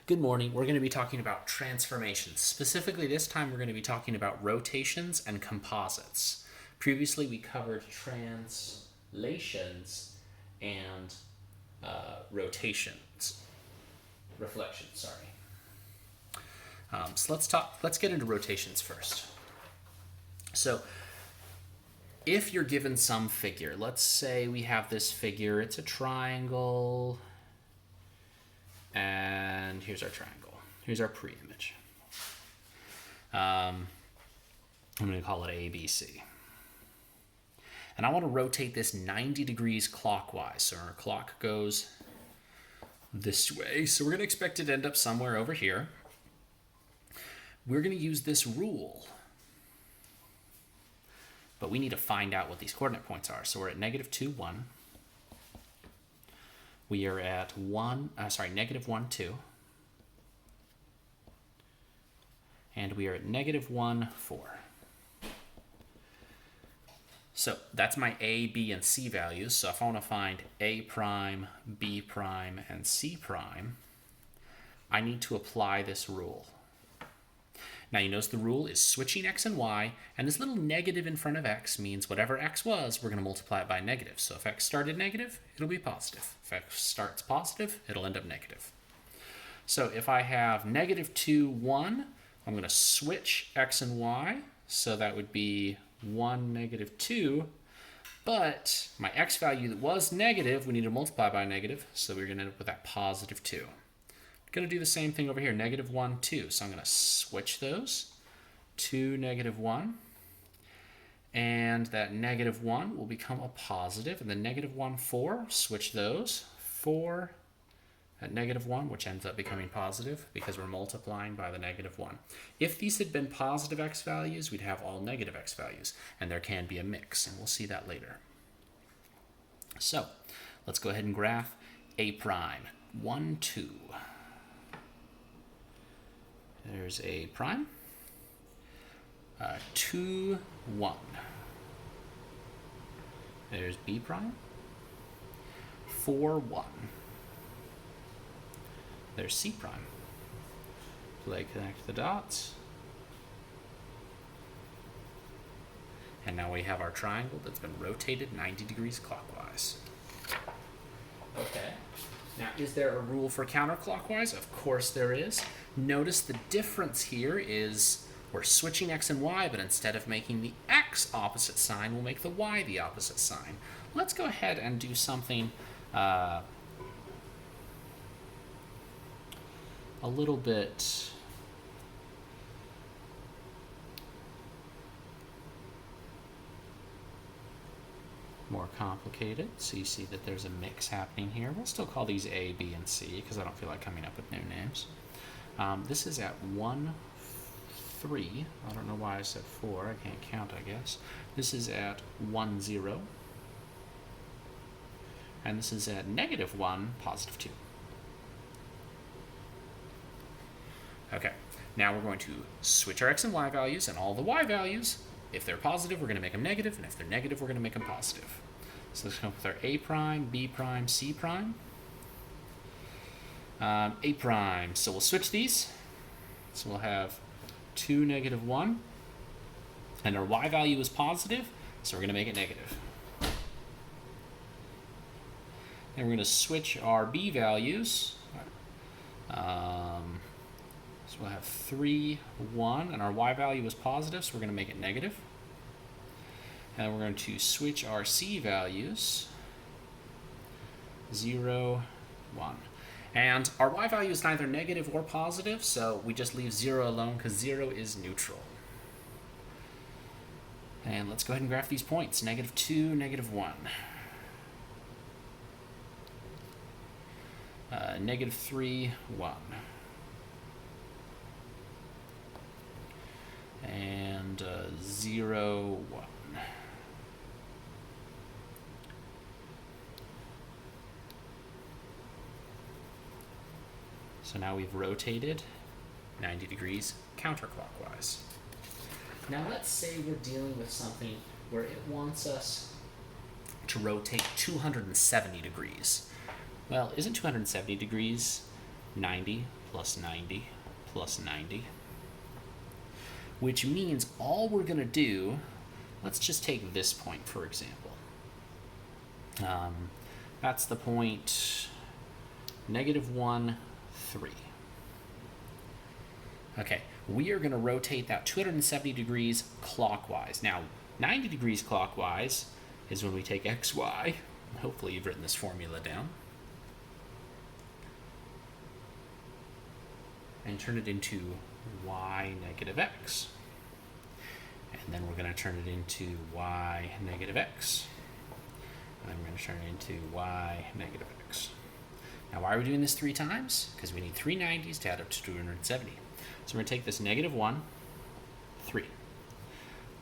Good morning. We're going to be talking about transformations. Specifically, this time we're going to be talking about rotations and composites. Previously, we covered translations and reflections, sorry. So let's get into rotations first. So, if you're given some figure, let's say we have this figure, it's a triangle, and here's our triangle. Here's our pre-image. I'm going to call it ABC. And I want to rotate this 90 degrees clockwise. So our clock goes this way. So we're going to expect it to end up somewhere over here. We're going to use this rule. But we need to find out what these coordinate points are. So we're at -2, 1. We are at -1, 2. And we are at -1, 4. So that's my A, B, and C values. So if I want to find A prime, B prime, and C prime, I need to apply this rule. Now you notice the rule is switching x and y, and this little negative in front of x means whatever x was, we're going to multiply it by negative. So if x started negative, it'll be positive. If x starts positive, it'll end up negative. So if I have -2, 1, I'm going to switch x and y, so that would be 1, -2, but my x value that was negative, we need to multiply by negative, so we're going to end up with that +2. Going to do the same thing over here, -1, 2. So I'm going to switch those to -1, and that -1 will become a positive, and then -1, 4. Switch those 4 at -1, which ends up becoming positive because we're multiplying by the -1. If these had been positive x values, we'd have all negative x values, and there can be a mix, and we'll see that later. So let's go ahead and graph A prime 1, 2. There's A prime, 2, 1. There's B prime, 4, 1. There's C prime. Play connect the dots. And now we have our triangle that's been rotated 90 degrees clockwise. Okay. Now, is there a rule for counterclockwise? Of course there is. Notice the difference here is we're switching x and y, but instead of making the x opposite sign, we'll make the y the opposite sign. Let's go ahead and do something a little bit more complicated. So you see that there's a mix happening here. We'll still call these A, B, and C because I don't feel like coming up with new names. This is at 1, 3. I don't know why I said 4. I can't count, I guess. This is at 1, 0. And this is at -1, +2. Okay, now we're going to switch our x and y values, and all the y values, if they're positive, we're going to make them negative, and if they're negative, we're going to make them positive. So let's come up with our A prime, B prime, C prime. A prime, so we'll switch these. So we'll have 2, -1, and our y value is positive, so we're going to make it negative. And we're going to switch our B values. So we'll have 3, 1, and our y value is positive, so we're going to make it negative. And we're going to switch our C values, 0, 1. And our y value is neither negative or positive, so we just leave 0 alone because 0 is neutral. And let's go ahead and graph these points, -2, -1. -3, 1. And 0, 1. So now we've rotated 90 degrees counterclockwise. Now let's say we're dealing with something where it wants us to rotate 270 degrees. Well, isn't 270 degrees 90 plus 90 plus 90, which means all we're going to do, let's just take this point, for example. That's the point -1, 3. Okay, we are going to rotate that 270 degrees clockwise. Now, 90 degrees clockwise is when we take xy. Hopefully you've written this formula down. And turn it into y negative x. And then we're going to turn it into y negative x. And then we're going to turn it into y negative x. Now, why are we doing this 3 times? Because we need 3 90s to add up to 270. So we're going to take this -1, 3.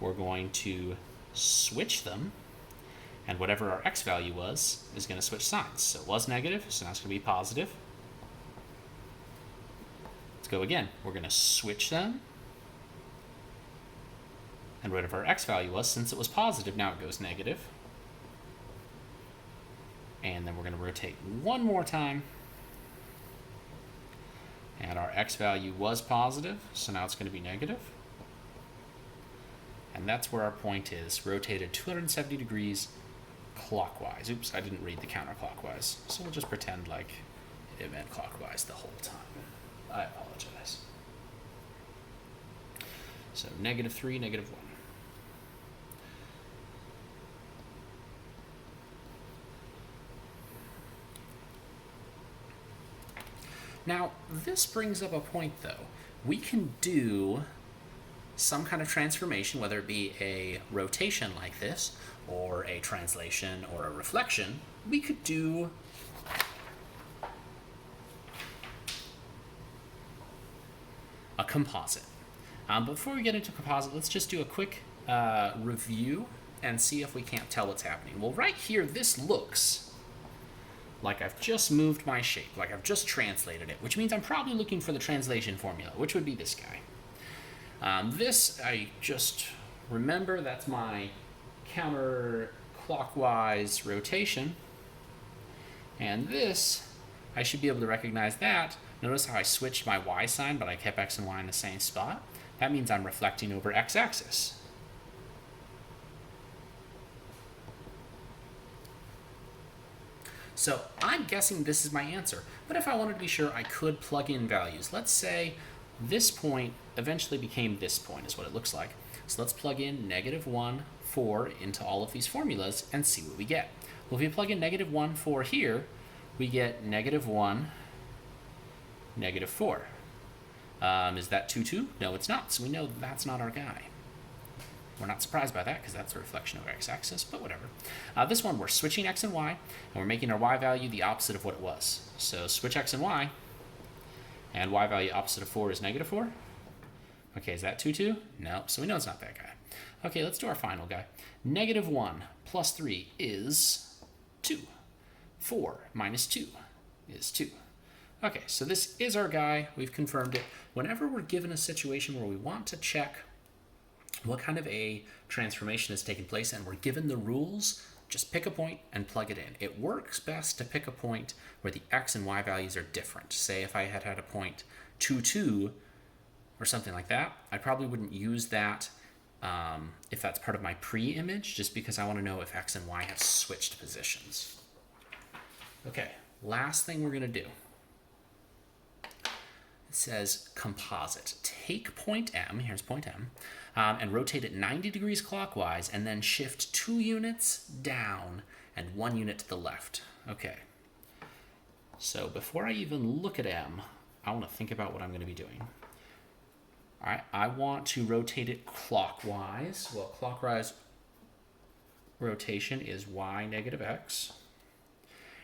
We're going to switch them, and whatever our x value was is going to switch signs. So it was negative, so now it's going to be positive. Let's go again. We're going to switch them, and whatever our x value was, since it was positive, now it goes negative. And then we're going to rotate one more time. And our x value was positive, so now it's going to be negative. And that's where our point is, rotated 270 degrees clockwise. Oops, I didn't read the counterclockwise. So we'll just pretend like it meant clockwise the whole time. I apologize. So -3, -1. Now, this brings up a point, though. We can do some kind of transformation, whether it be a rotation like this, or a translation, or a reflection. We could do a composite. Before we get into composite, let's just do a quick review and see if we can't tell what's happening. Well, right here, this looks like I've just moved my shape, like I've just translated it, which means I'm probably looking for the translation formula, which would be this guy. This, I just remember, that's my counterclockwise rotation. And this, I should be able to recognize that. Notice how I switched my y sign, but I kept x and y in the same spot. That means I'm reflecting over x-axis. So I'm guessing this is my answer. But if I wanted to be sure, I could plug in values. Let's say this point eventually became this point, is what it looks like. So let's plug in -1, 4 into all of these formulas and see what we get. Well, if we plug in -1, 4 here, we get -1, -4. Is that 2, 2? No, it's not. So we know that's not our guy. We're not surprised by that because that's a reflection of x-axis, but whatever. This one, we're switching x and y, and we're making our y value the opposite of what it was. So switch x and y y value opposite of 4 is -4. Okay, is that 2, 2? No, so we know it's not that guy. Okay, let's do our final guy. -1 plus 3 is 2. 4 minus 2 is 2. Okay, so this is our guy. We've confirmed it. Whenever we're given a situation where we want to check what kind of a transformation has taken place and we're given the rules, just pick a point and plug it in. It works best to pick a point where the x and y values are different. Say if I had a point 2, 2 or something like that, I probably wouldn't use that if that's part of my pre-image, just because I want to know if x and y have switched positions. Okay, last thing we're going to do. It says composite. Take point M, here's point M, and rotate it 90 degrees clockwise, and then shift 2 units down and 1 unit to the left. Okay. So before I even look at M, I want to think about what I'm going to be doing. All right, I want to rotate it clockwise. Well, clockwise rotation is y negative x.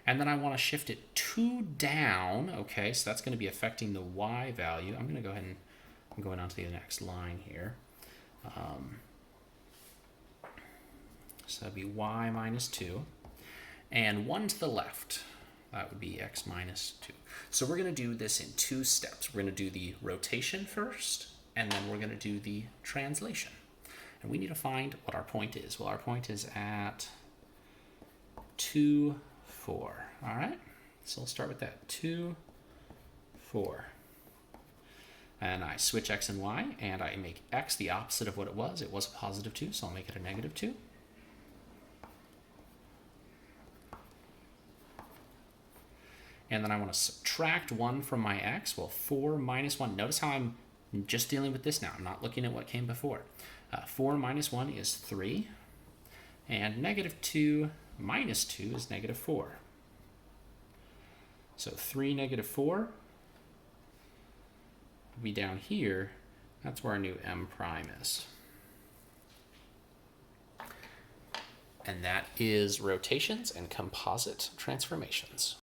And then I want to shift it 2 down. Okay, so that's going to be affecting the y value. I'm going to go ahead and I'm going on to the next line here. So that'd be y minus 2. And 1 to the left. That would be x minus 2. So we're going to do this in 2 steps. We're going to do the rotation first, and then we're going to do the translation. And we need to find what our point is. Well, our point is at 2, 4. All right, so let's start with that. 2, 4. And I switch x and y, and I make x the opposite of what it was. It was a positive 2, so I'll make it a negative 2. And then I want to subtract 1 from my x. Well, 4 minus 1. Notice how I'm just dealing with this now. I'm not looking at what came before. 4 minus 1 is 3. And negative 2 minus 2 is negative 4. So 3, negative 4 will be down here. That's where our new m prime is. And that is rotations and composite transformations.